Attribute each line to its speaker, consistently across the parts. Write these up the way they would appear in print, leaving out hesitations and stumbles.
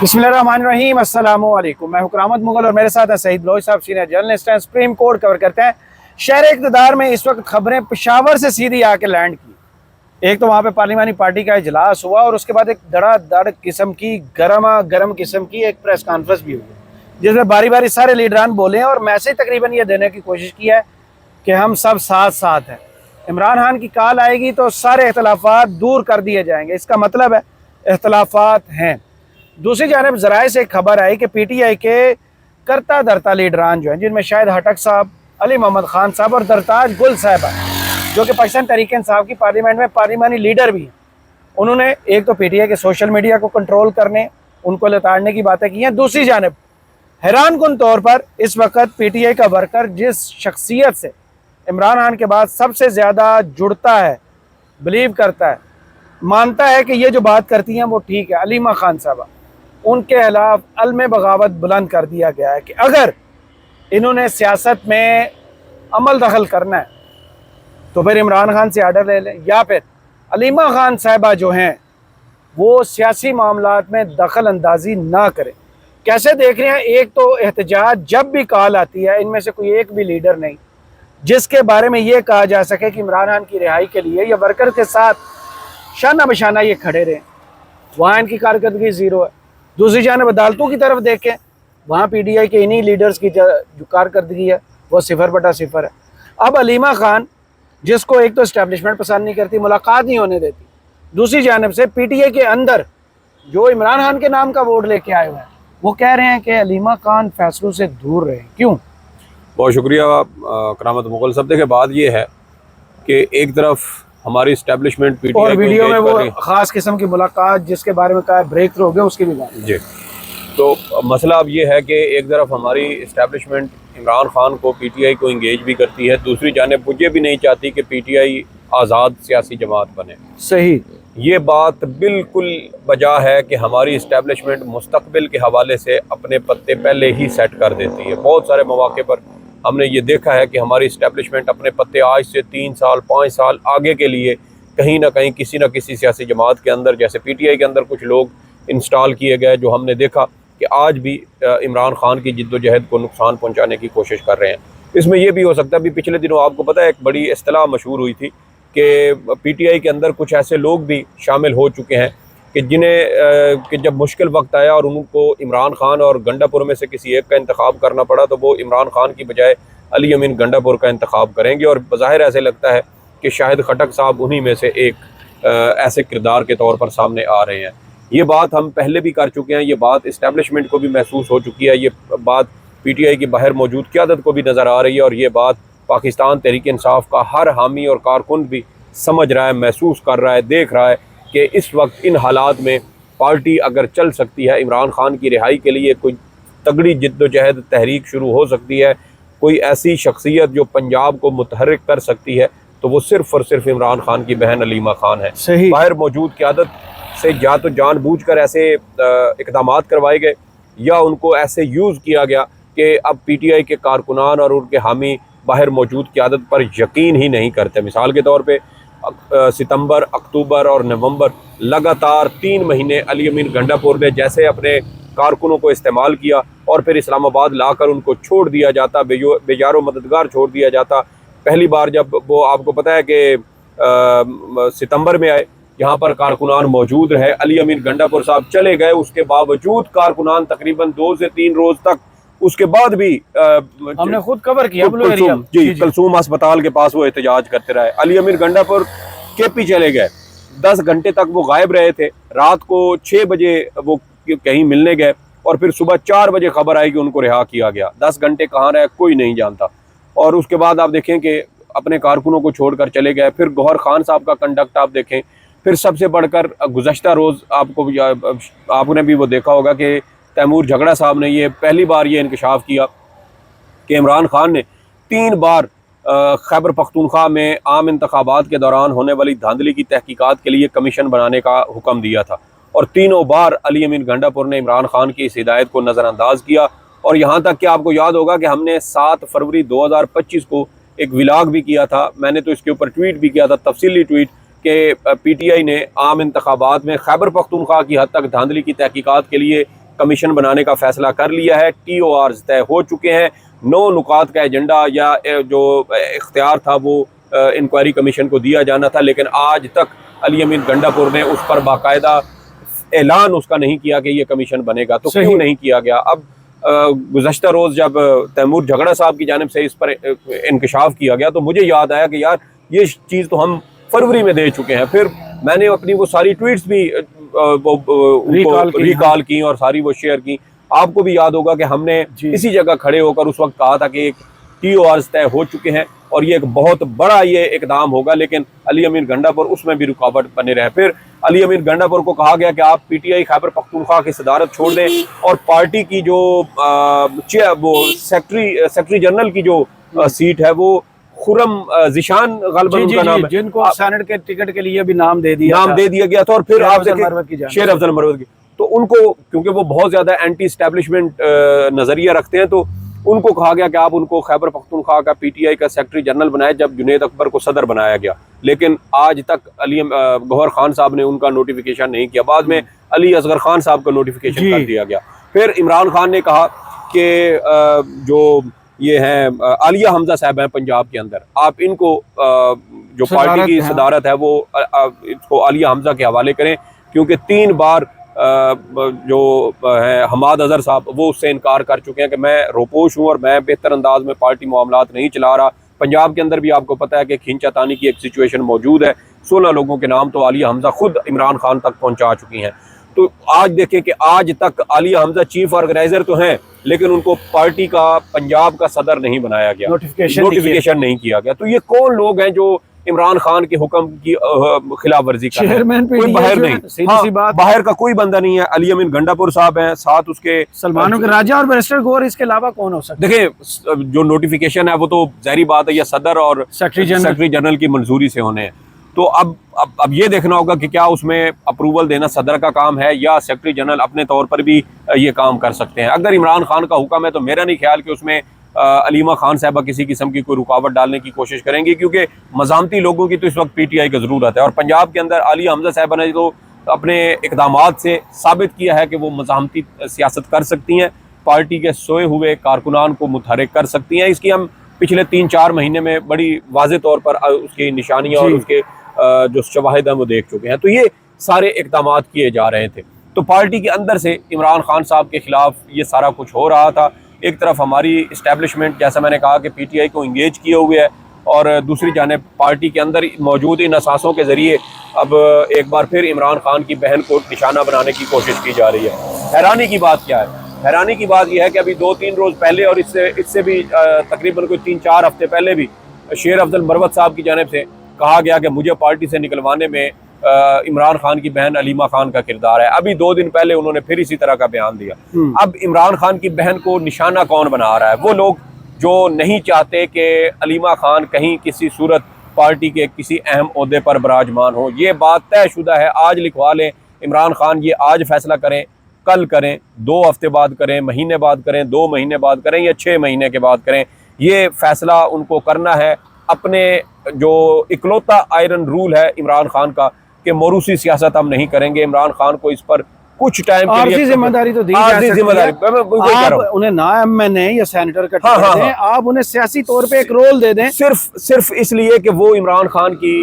Speaker 1: बिस्मिल्लाहिर्रहमानिर्रहीम, अस्सलामु अलैकुम। मैं हुकरामत मुगल और मेरे साथ हैं सईद लोही साहब, सीनियर जर्नलिस्ट हैं। सुप्रीम कोर्ट कवर करते हैं। शहर इक़्तिदार में इस वक्त खबरें पेशावर से सीधी आके लैंड की। एक तो वहाँ पे पार्लिमानी पार्टी का इजलास हुआ और उसके बाद एक धड़ाधड़ किस्म की गर्म किस्म की एक प्रेस कॉन्फ्रेंस भी हुई, जिसमें बारी बारी सारे लीडरान बोले हैं और मैसेज तकरीबन ये देने की कोशिश की है कि हम सब साथ साथ हैं। इमरान खान की कॉल आएगी तो सारे इख्तलाफात दूर कर दिए जाएंगे। इसका मतलब है इख्तलाफात हैं। दूसरी जानब ज़राए से खबर आई कि पीटीआई के करता धरता लीडरान जो हैं, जिनमें शाहिद हटक साहब, अली मोहम्मद खान साहब और दरताज गुल साहबा, जो कि पाकिस्तान तहरीक इंसाफ की पार्लियामेंट में पार्लिमानी लीडर भी हैं, उन्होंने एक तो पीटीआई के सोशल मीडिया को कंट्रोल करने, उनको लताड़ने की बातें की हैं। दूसरी जानब हैरान कुन तौर पर इस वक्त पीटीआई का वर्कर जिस शख्सियत से इमरान खान के बाद सबसे ज़्यादा जुड़ता है, बिलीव करता है, मानता है कि ये जो बात करती हैं वो ठीक है, अलीमा खान साहबा, उनके खिलाफ अलम बगावत बुलंद कर दिया गया है कि अगर इन्होंने सियासत में अमल दखल करना है तो फिर इमरान खान से आर्डर ले लें, या फिर अलीमा खान साहबा जो हैं वो सियासी मामलात में दखल अंदाजी ना करें। कैसे देख रहे हैं? एक तो एहतजाज जब भी कॉल आती है, इनमें से कोई एक भी लीडर नहीं जिसके बारे में ये कहा जा सके कि इमरान खान की रिहाई के लिए या वर्कर के साथ शाना बशाना ये खड़े रहें। वहाँ इनकी कारकर्दगी ज़ीरो है। दूसरी जानब अदालतों की तरफ देखें, वहाँ पीटीआई के इन्हीं लीडर्स की जो कारकर्दगी है वो 0/0 है। अब अलीमा खान, जिसको एक तो इस्टेब्लिशमेंट पसंद नहीं करती, मुलाकात नहीं होने देती, दूसरी जानब से पीटीआई के अंदर जो इमरान खान के नाम का वोट लेके आए हुए हैं वो कह रहे हैं कि अलीमा खान फैसलों से दूर रहे। क्यों?
Speaker 2: बहुत शुक्रिया करामत मुगल साहब। देखिए, बात ये है कि एक तरफ हमारी इस्टेब्लिशमेंट पीटीआई
Speaker 1: और वीडियो में वो ख़ास किस्म की मुलाकात जिसके बारे में कहा ब्रेक थ्रू हो गया, उसकी भी बात
Speaker 2: जी। तो मसला अब ये है कि एक तरफ हमारी इस्टेब्लिशमेंट इमरान खान को, पीटीआई को इंगेज भी करती है, दूसरी जानिब मुझे भी नहीं चाहती कि पीटीआई आज़ाद सियासी जमात बने।
Speaker 1: सही, ये
Speaker 2: बात बिल्कुल बजा है कि हमारी इस्टेब्लिशमेंट मुस्तकबिल के हवाले से अपने पत्ते पहले ही सेट कर देती है। बहुत सारे मौके पर हमने ये देखा है कि हमारी इस्टेब्लिशमेंट अपने पत्ते आज से 3 साल 5 साल आगे के लिए कहीं ना कहीं किसी न किसी सियासी जमात के अंदर, जैसे पीटीआई के अंदर कुछ लोग इंस्टॉल किए गए जो हमने देखा कि आज भी इमरान खान की जिद्दोजहद को नुकसान पहुंचाने की कोशिश कर रहे हैं। इसमें यह भी हो सकता है, अभी पिछले दिनों आपको पता है एक बड़ी इस्तिलाह मशहूर हुई थी कि पीटीआई के अंदर कुछ ऐसे लोग भी शामिल हो चुके हैं कि जिन्हें कि जब मुश्किल वक्त आया और उनको इमरान खान और गंडापुर में से किसी एक का इंतखाब करना पड़ा तो वो इमरान खान की बजाय अली अमीन गंडापुर का इंतखाब करेंगे। और बज़ाहिर ऐसे लगता है कि शाहिद खटक साहब उन्हीं में से एक ऐसे किरदार के तौर पर सामने आ रहे हैं। ये बात हम पहले भी कर चुके हैं, ये बात इस्टेब्लिशमेंट को भी महसूस हो चुकी है, ये बात पीटीआई की बाहर मौजूद क़यादत को भी नज़र आ रही है, और ये बात पाकिस्तान तहरीक इंसाफ का हर हामी और कारकुन भी समझ रहा है, महसूस कर रहा है, देख रहा है कि इस वक्त इन हालात में पार्टी अगर चल सकती है, इमरान खान की रिहाई के लिए कोई तगड़ी जिद्दोजहद तहरीक शुरू हो सकती है, कोई ऐसी शख्सियत जो पंजाब को मुतहर्रिक कर सकती है, तो वो सिर्फ़ और सिर्फ इमरान खान की बहन अलीमा खान है।
Speaker 1: सही,
Speaker 2: बाहर मौजूद क़यादत से या तो जानबूझकर ऐसे इक़दामात करवाए गए या उनको ऐसे यूज़ किया गया कि अब पीटीआई के कारकुनान और उनके हामी बाहर मौजूद क़यादत पर यकीन ही नहीं करते। मिसाल के तौर पर सितंबर, अक्टूबर और नवंबर लगातार 3 महीने अली अमीन गंडापुर ने जैसे अपने कारकुनों को इस्तेमाल किया और फिर इस्लामाबाद लाकर उनको छोड़ दिया जाता, बेजारो मददगार छोड़ दिया जाता। पहली बार जब वो आपको पता है कि सितंबर में आए, यहाँ पर कारकुनान मौजूद रहे, अली अमीन गंडापुर साहब चले गए, उसके बावजूद कारकुनान तकरीबन 2 से 3 रोज़ तक, उसके बाद भी
Speaker 1: हमने खुद कवर किया
Speaker 2: कलसूम अस्पताल के पास वो एहतजाज करते रहे। अली अमीर गंडापुर केपी चले गए, 10 घंटे तक वो गायब रहे थे। रात को 6 बजे वो कहीं मिलने गए और फिर सुबह 4 बजे खबर आई कि उनको रिहा किया गया। 10 घंटे कहाँ रहे कोई नहीं जानता। और उसके बाद आप देखें कि अपने कारकुनों को छोड़कर चले गए। फिर गौहर खान साहब का कंडक्ट आप देखें। फिर सबसे बढ़कर गुज़श्ता रोज़ आपने भी वो देखा होगा कि तैमूर झगड़ा साहब ने ये पहली बार ये इंकशाफ किया कि इमरान खान ने 3 बार खैबर पख्तूनख्वा में आम इंतखाबात के दौरान होने वाली धांधली की तहकीकात के लिए कमीशन बनाने का हुक्म दिया था, और तीनों बार अली अमीन गंडापुर ने इमरान खान की इस हिदायत को नज़रअंदाज किया। और यहाँ तक कि आपको याद होगा कि हमने 7 फरवरी 2025 को एक व्लॉग भी किया था, मैंने तो इसके ऊपर ट्वीट भी किया था, तफसीली ट्वीट, कि पीटीआई ने आम इंतखाबात में खैबर पख्तूनख्वा की हद तक धांधली की तहकीकात के लिए कमीशन बनाने का फैसला कर लिया है। TORs तय हो चुके हैं। 9 नुकात का एजेंडा या जो इख्तियार था वो इंक्वायरी कमीशन को दिया जाना था, लेकिन आज तक अली अमीन गंडापुर ने उस पर बाकायदा ऐलान उसका नहीं किया कि ये कमीशन बनेगा। तो क्यों नहीं किया गया? अब गुज़श्ता रोज़ जब तैमूर झगड़ा साहब की जानिब से इस पर इंकशाफ किया गया तो मुझे याद आया कि यार ये चीज़ तो हम फरवरी में दे चुके हैं। फिर मैंने अपनी वो सारी ट्वीट्स भी रिकॉल की और सारी वो शेयर की। आपको भी याद होगा कि हमने इसी जगह खड़े होकर उस वक्त कहा था कि TORs तय हो चुके हैं और ये एक बहुत बड़ा ये इकदाम होगा, लेकिन अली अमीन गंडापुर उसमें भी रुकावट बने रहे। फिर अली अमीन गंडापुर को कहा गया कि आप PTI खैबर पख्तूनख्वा की सदारत छोड़ दें और पार्टी की जो वो सेक्रेटरी जनरल की जो सीट है वो खुरम जिशान गालिबन उनका नाम है,
Speaker 1: जिनको सेनेट के टिकट के लिए भी नाम दे दिया
Speaker 2: गया था। और फिर आप
Speaker 1: शेर
Speaker 2: अफजल मरवत की, तो उनको क्योंकि वो बहुत ज्यादा एंटी एस्टेब्लिशमेंट नजरिया रखते हैं तो उनको कहा गया कि आप उनको खैबर पख्तूनख्वा का PTI का सेक्रेटरी जनरल बनाए, जब जुनैद अकबर को सदर बनाया गया। लेकिन आज तक गौहर खान साहब ने उनका नोटिफिकेशन नहीं किया। बाद में अली असगर खान साहब का नोटिफिकेशन कर दिया गया। फिर इमरान खान ने कहा कि जो ये हैं आलिया हमजा साहब हैं पंजाब के अंदर, आप इनको जो पार्टी की सदारत है वो इसको आलिया हमजा के हवाले करें, क्योंकि 3 बार जो है हमाद अजहर साहब वो उससे इनकार कर चुके हैं कि मैं रोपोश हूँ और मैं बेहतर अंदाज में पार्टी मामलात नहीं चला रहा। पंजाब के अंदर भी आपको पता है कि खींचातानी की एक सिचुएशन मौजूद है। 16 लोगों के नाम तो आलिया हमजा खुद इमरान खान तक पहुँचा चुकी हैं। तो आज देखें कि आज तक आलिया हमजा चीफ ऑर्गेनाइजर तो हैं, लेकिन उनको पार्टी का पंजाब का सदर नहीं बनाया गया, नोटिफिकेशन नहीं किया गया। तो ये कौन लोग हैं जो इमरान खान के हुक्म की खिलाफ वर्जी कर रहे हैं? कोई बाहर नहीं, सी बात, बाहर का कोई बंदा नहीं है। अली अमीन गंडापुर साहब हैं, साथ उसके
Speaker 1: सलमानों के राजा और बैरिस्टर गौर, इसके अलावा कौन हो सकता है?
Speaker 2: देखिए जो नोटिफिकेशन है वो तो जाहिर बात है या सदर और सेक्रेटरी जनरल की मंजूरी से होने हैं। तो अब ये देखना होगा कि क्या उसमें अप्रूवल देना सदर का काम है या सेक्रेटरी जनरल अपने तौर पर भी ये काम कर सकते हैं। अगर इमरान खान का हुक्म है तो मेरा नहीं ख्याल कि उसमें अलीमा खान साहबा किसी किस्म की कोई रुकावट डालने की कोशिश करेंगी, क्योंकि मज़ामती लोगों की तो इस वक्त PTI की ज़रूरत है। और पंजाब के अंदर आलिया हमजा साहबा ने तो अपने इक़दामात से साबित किया है कि वो मज़ामती सियासत कर सकती हैं, पार्टी के सोए हुए कारकुनान को मुतहरिक कर सकती हैं। इसकी हम पिछले 3-4 महीने में बड़ी वाज़े तौर पर उसकी निशानियाँ और उसके जो शवाहिद हैं वो देख चुके हैं। तो ये सारे इक़दामात किए जा रहे थे। तो पार्टी के अंदर से इमरान खान साहब के ख़िलाफ़ ये सारा कुछ हो रहा था। एक तरफ हमारी इस्टेब्लिशमेंट, जैसा मैंने कहा कि PTI को इंगेज किए हुए है, और दूसरी जानिब पार्टी के अंदर मौजूद इन असासों के ज़रिए अब एक बार फिर इमरान खान की बहन को निशाना बनाने की कोशिश की जा रही है। हैरानी की बात क्या है? हैरानी की बात यह है कि अभी 2-3 रोज़ पहले और इससे भी तकरीबन कोई 3-4 हफ्ते पहले भी शेर अफजल मरवत साहब की जानिब से कहा गया कि मुझे पार्टी से निकलवाने में इमरान खान की बहन अलीमा खान का किरदार है। अभी 2 दिन पहले उन्होंने फिर इसी तरह का बयान दिया। अब इमरान खान की बहन को निशाना कौन बना रहा है? वो लोग जो नहीं चाहते कि अलीमा खान कहीं किसी सूरत पार्टी के किसी अहम ओहदे पर विराजमान हो। ये बात तयशुदा है, आज लिखवा लें। इमरान खान ये आज फैसला करें, कल करें, 2 हफ्ते बाद करें, महीने बाद करें, 2 महीने बाद करें या 6 महीने के बाद करें, ये फैसला उनको करना है। अपने जो इकलौता आयरन रूल है इमरान खान का कि मौरूसी सियासत हम नहीं करेंगे। इमरान खान को इस पर कुछ टाइम के लिए
Speaker 1: जिम्मेदारी तो दी जा सकती है। आप उन्हें ना MNA या सेनेटर का टिकट दें, आप उन्हें सियासी तौर पे एक रोल दे दें,
Speaker 2: सिर्फ इसलिए कि वो इमरान खान की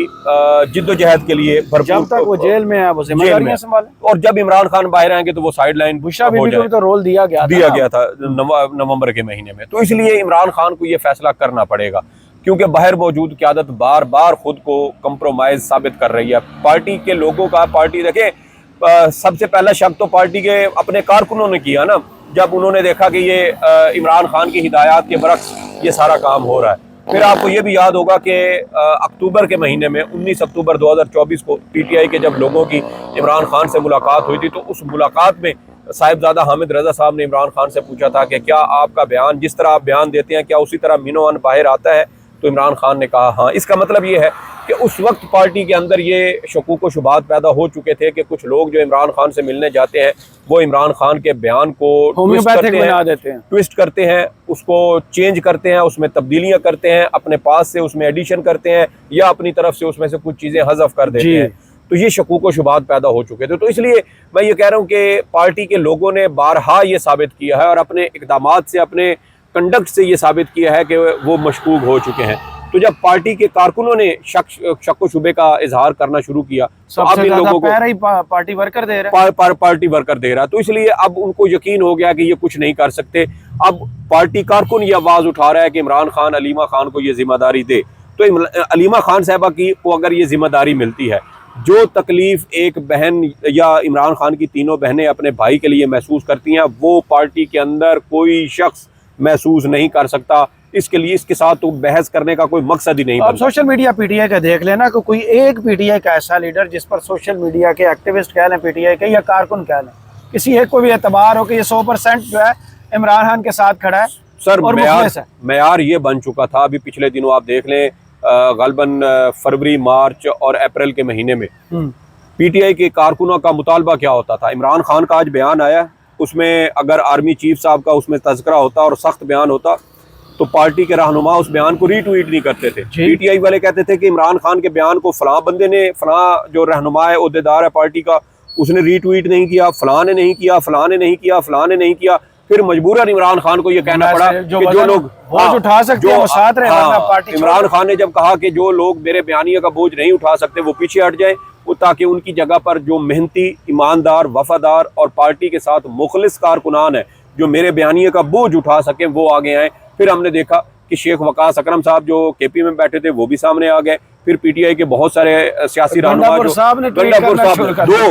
Speaker 2: जिद्दोजहद के के लिए
Speaker 1: जब तक वो जेल में है वो जिम्मेदारियां संभालें,
Speaker 2: और जब इमरान खान बाहर आएंगे तो वो साइड लाइन
Speaker 1: बुशरा बीबी को तो रोल दिया गया था
Speaker 2: नवंबर के महीने में। तो इसलिए इमरान खान को ये फैसला करना पड़ेगा, क्योंकि बाहर मौजूद क़यादत बार बार खुद को कंप्रोमाइज साबित कर रही है। पार्टी के लोगों का, पार्टी देखें, सबसे पहला शक तो पार्टी के अपने कारकुनों ने किया ना, जब उन्होंने देखा कि ये इमरान खान की हिदायत के बरक्स ये सारा काम हो रहा है। फिर आपको ये भी याद होगा कि अक्टूबर के महीने में 19 अक्टूबर 2024 को PTI के जब लोगों की इमरान खान से मुलाकात हुई थी, तो उस मुलाकात में साहिबजादा हामिद रजा साहब ने इमरान खान से पूछा था कि क्या आपका बयान, जिस तरह आप बयान देते हैं, क्या उसी तरह मिनो अन बाहर आता है? तो इमरान खान ने कहा हाँ। इसका मतलब ये है कि उस वक्त पार्टी के अंदर ये शकूक व शुबात पैदा हो चुके थे कि कुछ लोग जो इमरान खान से मिलने जाते हैं वो इमरान खान के बयान को ट्विस्ट करते हैं, उसको चेंज करते हैं, उसमें तब्दीलियां करते हैं, अपने पास से उसमें एडिशन करते हैं या अपनी तरफ से उसमें से कुछ चीज़ें हज़फ कर देते हैं। तो ये शकूक व शुबात पैदा हो चुके थे। तो इसलिए मैं ये कह रहा हूँ कि पार्टी के लोगों ने बारहा ये साबित किया है और अपने इक़दामात से, अपने कंडक्ट से ये साबित किया है कि वो मशकूक हो चुके हैं। तो जब पार्टी के कारकुनों ने शक व शुबे का इजहार करना शुरू किया तो अब इन लोगों को
Speaker 1: पार्टी वर्कर दे रहा है,
Speaker 2: पार्टी वर्कर दे रहा है। तो इसलिए अब उनको यकीन हो गया कि ये कुछ नहीं कर सकते। अब पार्टी कारकुन ये आवाज़ उठा रहा है कि इमरान खान अलीमा खान को ये जिम्मेदारी दे। तो अलीमा खान साहबा की को अगर ये जिम्मेदारी मिलती है, जो तकलीफ एक बहन या इमरान खान की तीनों बहनें अपने भाई के लिए महसूस करती हैं, वो पार्टी के अंदर कोई शख्स महसूस नहीं कर सकता। इसके लिए इसके साथ तो बहस करने का कोई मकसद ही नहीं बनता।
Speaker 1: अब सोशल मीडिया पीटीआई का देख लेना कि कोई एक पीटीआई का ऐसा लीडर जिस पर सोशल मीडिया के एक्टिविस्ट कह लें, पीटीआई के या कारकुन कह लें, किसी एक को भी एतबार हो कि ये 100% जो है इमरान खान के साथ खड़ा है
Speaker 2: सर। मेयार ये बन चुका था। अभी पिछले दिनों आप देख लें, गलबन फरवरी, मार्च और अप्रैल के महीने में पीटीआई के कारकुनों का मुतालबा क्या होता था। इमरान खान का आज बयान आया, उसमें अगर आर्मी चीफ साहब का उसमें तज़किरा होता और सख्त बयान होता तो पार्टी के रहनुमा उस बयान को रीट्वीट नहीं करते थे। पीटीआई वाले कहते थे कि इमरान खान के बयान को फलां बंदे ने, फलां जो रहनुमा है, ओहदेदार है पार्टी का, उसने रीट्वीट नहीं किया, फलां ने नहीं किया, फलां ने नहीं किया, फलां ने नहीं किया। फिर मजबूरन इमरान खान को यह कहना पड़ा कि जो लोग
Speaker 1: बोझ उठा सकते हैं वो साथ रहे, वरना पार्टी।
Speaker 2: इमरान खान ने जब कहा कि जो लोग मेरे बयानिया का बोझ नहीं उठा सकते वो पीछे हट जाए, वो ताकि उनकी जगह पर जो मेहनती, ईमानदार, वफादार और पार्टी के साथ मुखलिस कारकुनान है जो मेरे बयानिया का बोझ उठा सकें, वो आगे आए। फिर हमने देखा कि शेख वकास अकरम साहब जो केपी में बैठे थे वो भी सामने आ गए। फिर पीटीआई के बहुत सारे सियासी रहनुमा,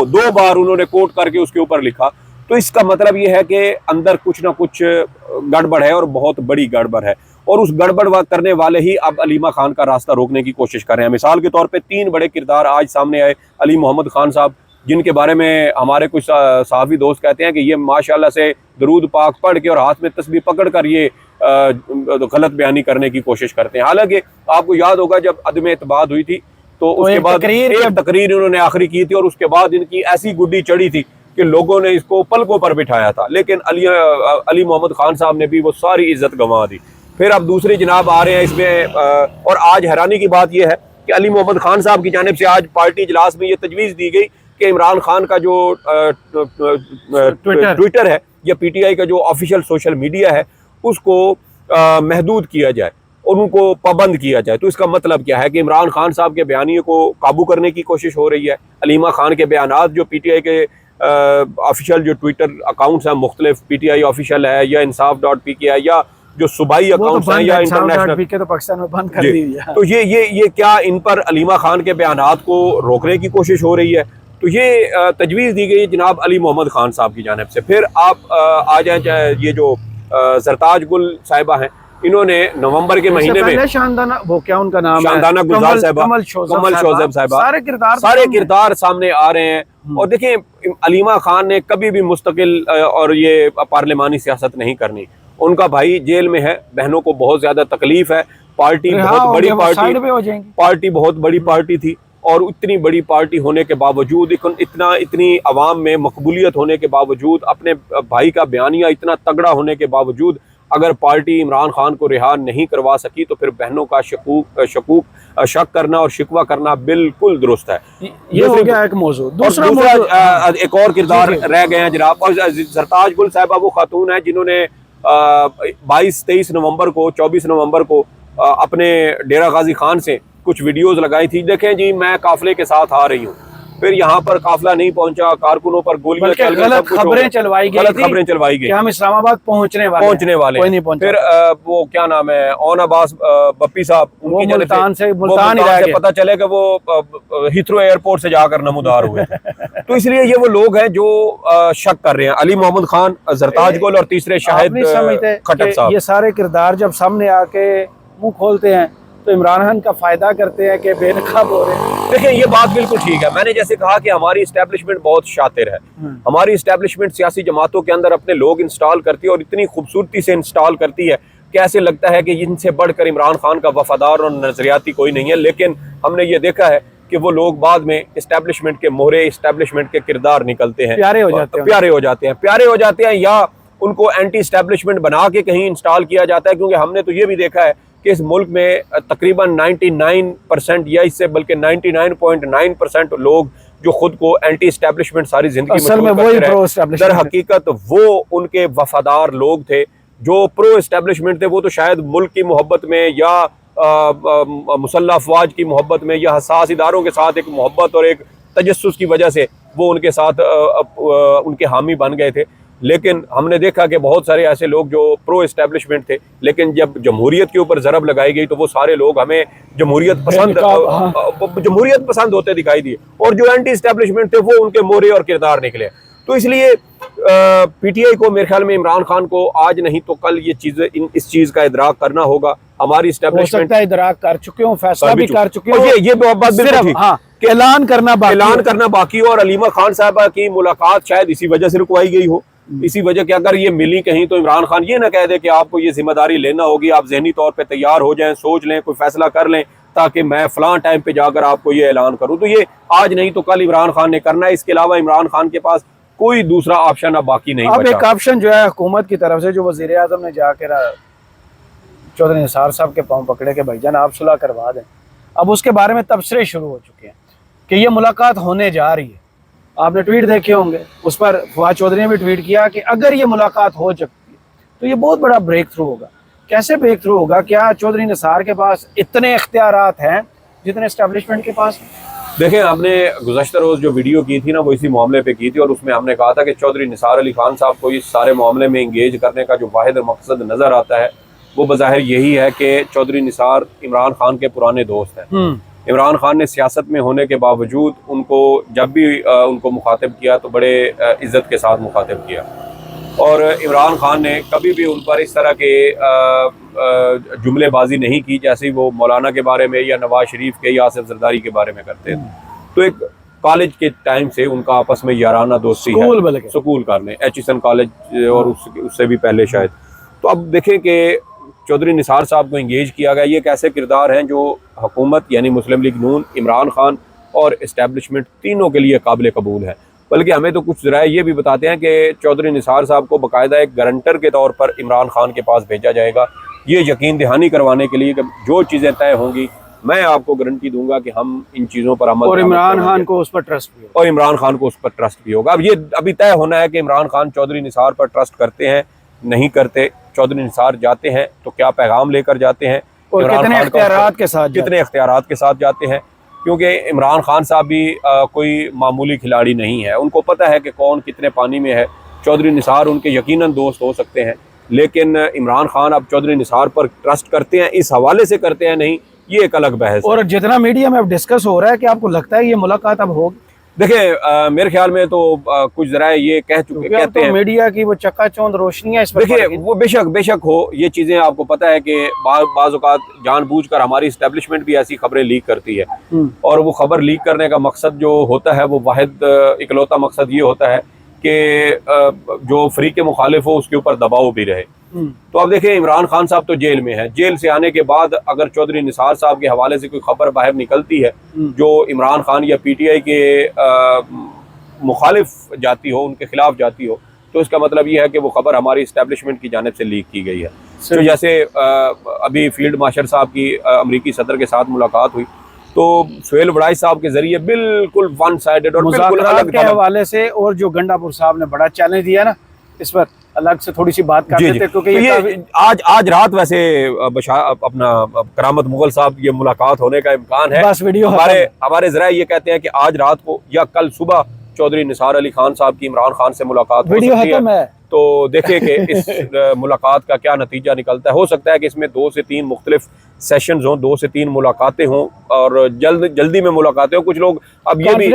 Speaker 2: दो बार उन्होंने कोट करके उसके ऊपर लिखा। तो इसका मतलब ये है कि अंदर कुछ ना कुछ गड़बड़ है और बहुत बड़ी गड़बड़ है, और उस गड़बड़ करने वाले ही अब अलीमा खान का रास्ता रोकने की कोशिश कर रहे हैं। मिसाल के तौर पे 3 बड़े किरदार आज सामने आए। अली मोहम्मद खान साहब, जिनके बारे में हमारे कुछ सहाफ़ी दोस्त कहते हैं कि ये माशाल्लाह से दरूद पाक पढ़ के और हाथ में तस्बीह पकड़ कर ये गलत बयानी करने की कोशिश करते हैं। हालांकि आपको याद होगा जब अदम एतबाद हुई थी तो उसके बाद एक तकरीर इन्होंने आखिरी की थी और उसके बाद इनकी ऐसी गुड्डी चढ़ी थी कि लोगों ने इसको पलकों पर बिठाया था। लेकिन अली मोहम्मद खान साहब ने भी वो सारी इज्जत गंवा दी। फिर अब दूसरे जनाब आ रहे हैं इसमें, और आज हैरानी की बात यह है कि अली मोहम्मद खान साहब की जानिब से आज पार्टी इजलास में ये तजवीज़ दी गई कि इमरान खान का जो ट्विटर है या पीटीआई का जो ऑफिशियल सोशल मीडिया है उसको महदूद किया जाए और उनको पाबंद किया जाए। तो इसका मतलब क्या है कि इमरान खान साहब के बयानियों को काबू करने की कोशिश हो रही है। अलीमा खान के बयानात जो पीटीआई के ऑफिशियल जो ट्विटर अकाउंट्स हैं, मुख्तलिफ पीटीआई ऑफिशियल है या इंसाफ.pk है या जो सूबाई अकाउंट्स हैं या इंटरनेशनल,
Speaker 1: तो पाकिस्तान में बंद कर दी है।
Speaker 2: तो ये क्या इन पर अलीमा खान के बयानात को रोकने की कोशिश हो रही है? तो ये तजवीज़ दी गई जनाब अली मोहम्मद खान साहब की जानिब से। फिर आप आ जाए, ये जो जरताज गुल साहिबा हैं, इन्होंने नवंबर के महीने में
Speaker 1: शानदाना, वो क्या उनका नाम है,
Speaker 2: शानदाना गुलजार साहिबा, कमल शोज़ेब साहिबा, सारे किरदार सामने आ रहे हैं। और देखें, अलीमा खान ने कभी भी मुस्तकिल और ये पार्लिमानी सियासत नहीं करनी। उनका भाई जेल में है, बहनों को बहुत ज्यादा तकलीफ है, पार्टी बहुत बड़ी बहुत बड़ी पार्टी थी और इतनी बड़ी पार्टी होने के बावजूद, इतनी अवाम में मकबूलियत होने के बावजूद, अपने भाई का बयानिया इतना तगड़ा होने के बावजूद अगर पार्टी इमरान खान को रिहा नहीं करवा सकी तो फिर बहनों का शक करना और शिकवा करना बिल्कुल दुरुस्त है।
Speaker 1: ये हो गया एक मौजूद। दूसरा
Speaker 2: एक और किरदार रह गए हैं जनाब, और जरताज गुल साहिबा वो खातून है जिन्होंने 22-23 नवंबर को, 24 नवंबर को अपने डेरा गाजी खान से कुछ वीडियोस लगाई थी। देखें जी, मैं काफिले के साथ आ रही हूँ, फिर यहाँ पर काफिला नहीं पहुंचा, कारकुनों पर गोलियां चल गई,
Speaker 1: गलत खबरें चलवाई गई, हम इस्लामाबाद पहुंचने वाले।
Speaker 2: फिर वो क्या नाम है, ओन अब्बास बप्पी साहब, उनकी
Speaker 1: मुल्तान से
Speaker 2: पता चले कि वो हिथ्रो एयरपोर्ट से जाकर नमूदार हुए। तो इसलिए ये वो लोग हैं जो शक कर रहे हैं। अली मोहम्मद खान, जरताज गुल और तीसरे शाहिद खटक साहब,
Speaker 1: ये सारे किरदार जब सामने आके मुंह खोलते हैं तो इमरान खान का फायदा करते हैं कि बेनकाब हो रहे हैं।
Speaker 2: देखिए, ये बात बिल्कुल ठीक है। मैंने जैसे कहा कि हमारी इस्टेब्लिशमेंट बहुत शातिर है। हमारी इस्टेब्लिशमेंट सियासी जमातों के अंदर अपने लोग इंस्टॉल करती है और इतनी खूबसूरती से इंस्टॉल करती है कि ऐसे लगता है कि इनसे बढ़कर इमरान खान का वफादार और नजरियाती कोई नहीं है। लेकिन हमने ये देखा है कि वो लोग बाद में इस्टेब्लिशमेंट के मोहरे, इस्टेब्लिशमेंट के किरदार निकलते हैं,
Speaker 1: प्यारे
Speaker 2: हो जाते हैं या उनको एंटी इस्टेब्लिशमेंट बना के कहीं इंस्टॉल किया जाता है। क्योंकि हमने तो ये भी देखा है कि इस मुल्क में तकरीबन 99% या इससे बल्कि 99.9% लोग जो खुद को एंटी एस्टेब्लिशमेंट सारी जिंदगी
Speaker 1: असल में वही प्रो एस्टेब्लिशमेंट,
Speaker 2: दर हकीकत वो उनके वफादार लोग थे। जो प्रो एस्टेब्लिशमेंट थे वो तो शायद मुल्क की मोहब्बत में या मुसल्लह अफवाज की मोहब्बत में या हसास इदारों के साथ एक मोहब्बत और एक तजस्सुस की वजह से वो उनके साथ उनके हामी बन गए थे। लेकिन हमने देखा कि बहुत सारे ऐसे लोग जो प्रो एस्टेब्लिशमेंट थे, लेकिन जब जमहूरियत के ऊपर ज़रब लगाई गई तो वो सारे लोग हमें जमहूरियत पसंद होते दिखाई दिए, और जो एंटी एस्टेब्लिशमेंट थे वो उनके मोहरे और किरदार निकले। तो इसलिए पीटीआई को, मेरे ख्याल में इमरान खान को आज नहीं तो कल ये चीज़ें इस चीज़ का इदराक करना होगा। हमारी एस्टेब्लिशमेंट
Speaker 1: इदराक कर चुके हो, फैसला भी कर चुके हो,
Speaker 2: ये बात बिल्कुल
Speaker 1: कि ऐलान करना बाकी
Speaker 2: हो। और अलीमा खान साहबा की मुलाकात शायद इसी वजह से रुकवाई गई हो, इसी वजह के अगर ये मिली कहीं तो इमरान खान ये ना कह दे कि आपको ये जिम्मेदारी लेना होगी, आप जहनी तौर पे तैयार हो जाएं, सोच लें, कोई फैसला कर लें ताकि मैं फलां टाइम पे जाकर आपको ये ऐलान करूं। तो ये आज नहीं तो कल इमरान खान ने करना है। इसके अलावा इमरान खान के पास कोई दूसरा ऑप्शन अब बाकी नहीं
Speaker 1: अब
Speaker 2: बचा।
Speaker 1: एक ऑप्शन जो है हुकूमत की तरफ से, जो वज़ीर आज़म ने जाकर चौधरी निसार साहब के पाँव पकड़े के भाईजान आप सुलह करवा दें, अब उसके बारे में तबसरे शुरू हो चुके हैं कि ये मुलाकात होने जा रही है। आपने ट्वीट देखे होंगे, उस पर फवाद चौधरी ने भी ट्वीट किया कि अगर ये मुलाकात हो सकती है तो ये बहुत बड़ा ब्रेक थ्रू होगा। कैसे ब्रेक थ्रू होगा? क्या चौधरी निसार के पास इतने इख्तियारात हैं जितने एस्टेब्लिशमेंट के पास?
Speaker 2: देखें, आपने गुज़श्ता रोज़ जो वीडियो की थी ना वो इसी मामले पे की थी, और उसमें हमने कहा था कि चौधरी निसार अली खान साहब को इस सारे मामले में इंगेज करने का जो वाहिद मकसद नज़र आता है वो बज़ाहिर यही है कि चौधरी निसार इमरान खान के पुराने दोस्त हैं। इमरान खान ने सियासत में होने के बावजूद उनको जब भी उनको मुखातिब किया तो बड़े इज़्ज़त के साथ मुखातिब किया, और इमरान खान ने कभी भी उन पर इस तरह के जुमलेबाजी नहीं की जैसे वो मौलाना के बारे में या नवाज शरीफ के या आसिफ जरदारी के बारे में करते थे। तो एक कॉलेज के टाइम से उनका आपस में याराना दोस्ती है, स्कूल करने एचिसन कॉलेज और उससे भी पहले शायद। तो अब देखें कि चौधरी निसार साहब को इंगेज किया गया। ये कैसे किरदार हैं जो हुकूमत यानी मुस्लिम लीग नून, इमरान खान और इस्टेब्लिशमेंट तीनों के लिए काबिल कबूल है। बल्कि हमें तो कुछ ज़राए ये भी बताते हैं कि चौधरी निसार साहब को बाकायदा एक गारंटर के तौर पर इमरान खान के पास भेजा जाएगा, ये यकीन दहानी करवाने के लिए कि जो चीज़ें तय होंगी मैं आपको गारंटी दूंगा कि हम इन चीज़ों पर अमल,
Speaker 1: और इमरान खान को उस पर ट्रस्ट भी होगा,
Speaker 2: और इमरान खान को उस पर ट्रस्ट भी होगा। अब ये अभी तय होना है कि इमरान खान चौधरी निसार पर ट्रस्ट करते हैं नहीं करते। चौधरी निसार जाते हैं तो क्या पैगाम लेकर जाते हैं,
Speaker 1: और कितने इख्तियारात
Speaker 2: के साथ जाते हैं, क्योंकि इमरान खान साहब भी कोई मामूली खिलाड़ी नहीं है। उनको पता है कि कौन कितने पानी में है। चौधरी निसार उनके यकीनन दोस्त हो सकते हैं, लेकिन इमरान खान अब चौधरी निसार पर ट्रस्ट करते हैं, इस हवाले से करते हैं नहीं, ये एक अलग बहस है।
Speaker 1: और जितना मीडिया में अब डिस्कस हो रहा है कि आपको लगता है ये मुलाकात अब होगी?
Speaker 2: देखिए, मेरे ख्याल में तो कुछ जराए ये कहते हैं
Speaker 1: मीडिया की वो चकाचौंध रोशनी है इस पर।
Speaker 2: देखिए, वो बेशक हो ये चीज़ें, आपको पता है कि बाज़ औक़ात जानबूझकर हमारी इस्टेब्लिशमेंट भी ऐसी खबरें लीक करती है, और वो खबर लीक करने का मकसद जो होता है वो वाहिद इकलौता मकसद ये होता है कि जो फ़रीक़ मुखालिफ हो उसके ऊपर दबाव भी रहे। तो अब देखिए, इमरान खान साहब तो जेल में है, जेल से आने के बाद अगर चौधरी निसार साहब के हवाले से कोई खबर बाहर निकलती है जो इमरान खान या पीटीआई के मुखालिफ जाती हो, उनके खिलाफ जाती हो, तो इसका मतलब ये है कि वो खबर हमारी इस्टेब्लिशमेंट की जानिब से लीक की गई है। तो जैसे अभी फील्ड मार्शल साहब की अमरीकी सदर के साथ मुलाकात हुई तो सुहेल वड़ाई साहब के जरिए बिल्कुल वन साइडेड और बिल्कुल अलग
Speaker 1: के हवाले से, और जो गंडापुर साहब ने बड़ा चैलेंज दिया ना, इस पर अलग से थोड़ी सी बात कर लेते, क्योंकि
Speaker 2: ये आज रात वैसे अपना करामत मुगल साहब ये मुलाकात होने का इम्कान है।
Speaker 1: बस वीडियो
Speaker 2: हमारे जराए ये कहते हैं कि आज रात को या कल सुबह चौधरी निसार अली खान साहब की इमरान खान से मुलाकात हो सकती है। तो देखिए कि इस मुलाकात का क्या नतीजा निकलता है। हो सकता है कि इसमें 2 से 3 मुख्तलिफ सेशंस हों, 2 से 3 मुलाकातें हों, और जल्दी में मुलाकातें हों। कुछ लोग अब ये भी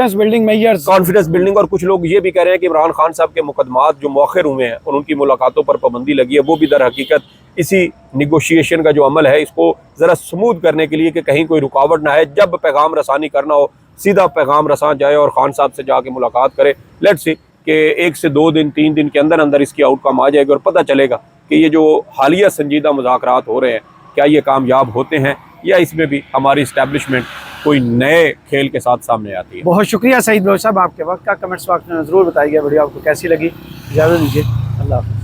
Speaker 2: कॉन्फिडेंस बिल्डिंग, और कुछ लोग ये भी कह रहे हैं कि इमरान खान साहब के मुकदमात जो मौखर हुए हैं और उनकी मुलाकातों पर पाबंदी लगी है, वो भी दर हकीकत इसी निगोशिएशन का जो अमल है इसको ज़रा स्मूथ करने के लिए कि कहीं कोई रुकावट ना है। जब पैगाम रसानी करना हो सीधा पैगाम रसा जाए और खान साहब से जाके मुलाकात करे। लेट्स सी कि 1 से 2 दिन 3 दिन के अंदर अंदर इसकी आउटकम आ जाएगी और पता चलेगा कि ये जो हालिया संजीदा मुज़ाकरात हो रहे हैं क्या ये कामयाब होते हैं या इसमें भी हमारी इस्टेब्लिशमेंट कोई नए खेल के साथ सामने आती है।
Speaker 1: बहुत शुक्रिया सईद बलोच साहब, आपके वक्त का कमेंट्स बॉक्स में ज़रूर बताइएगा वीडियो आपको कैसी लगी। इजाज़त दीजिए, अल्लाह हाफ़िज़।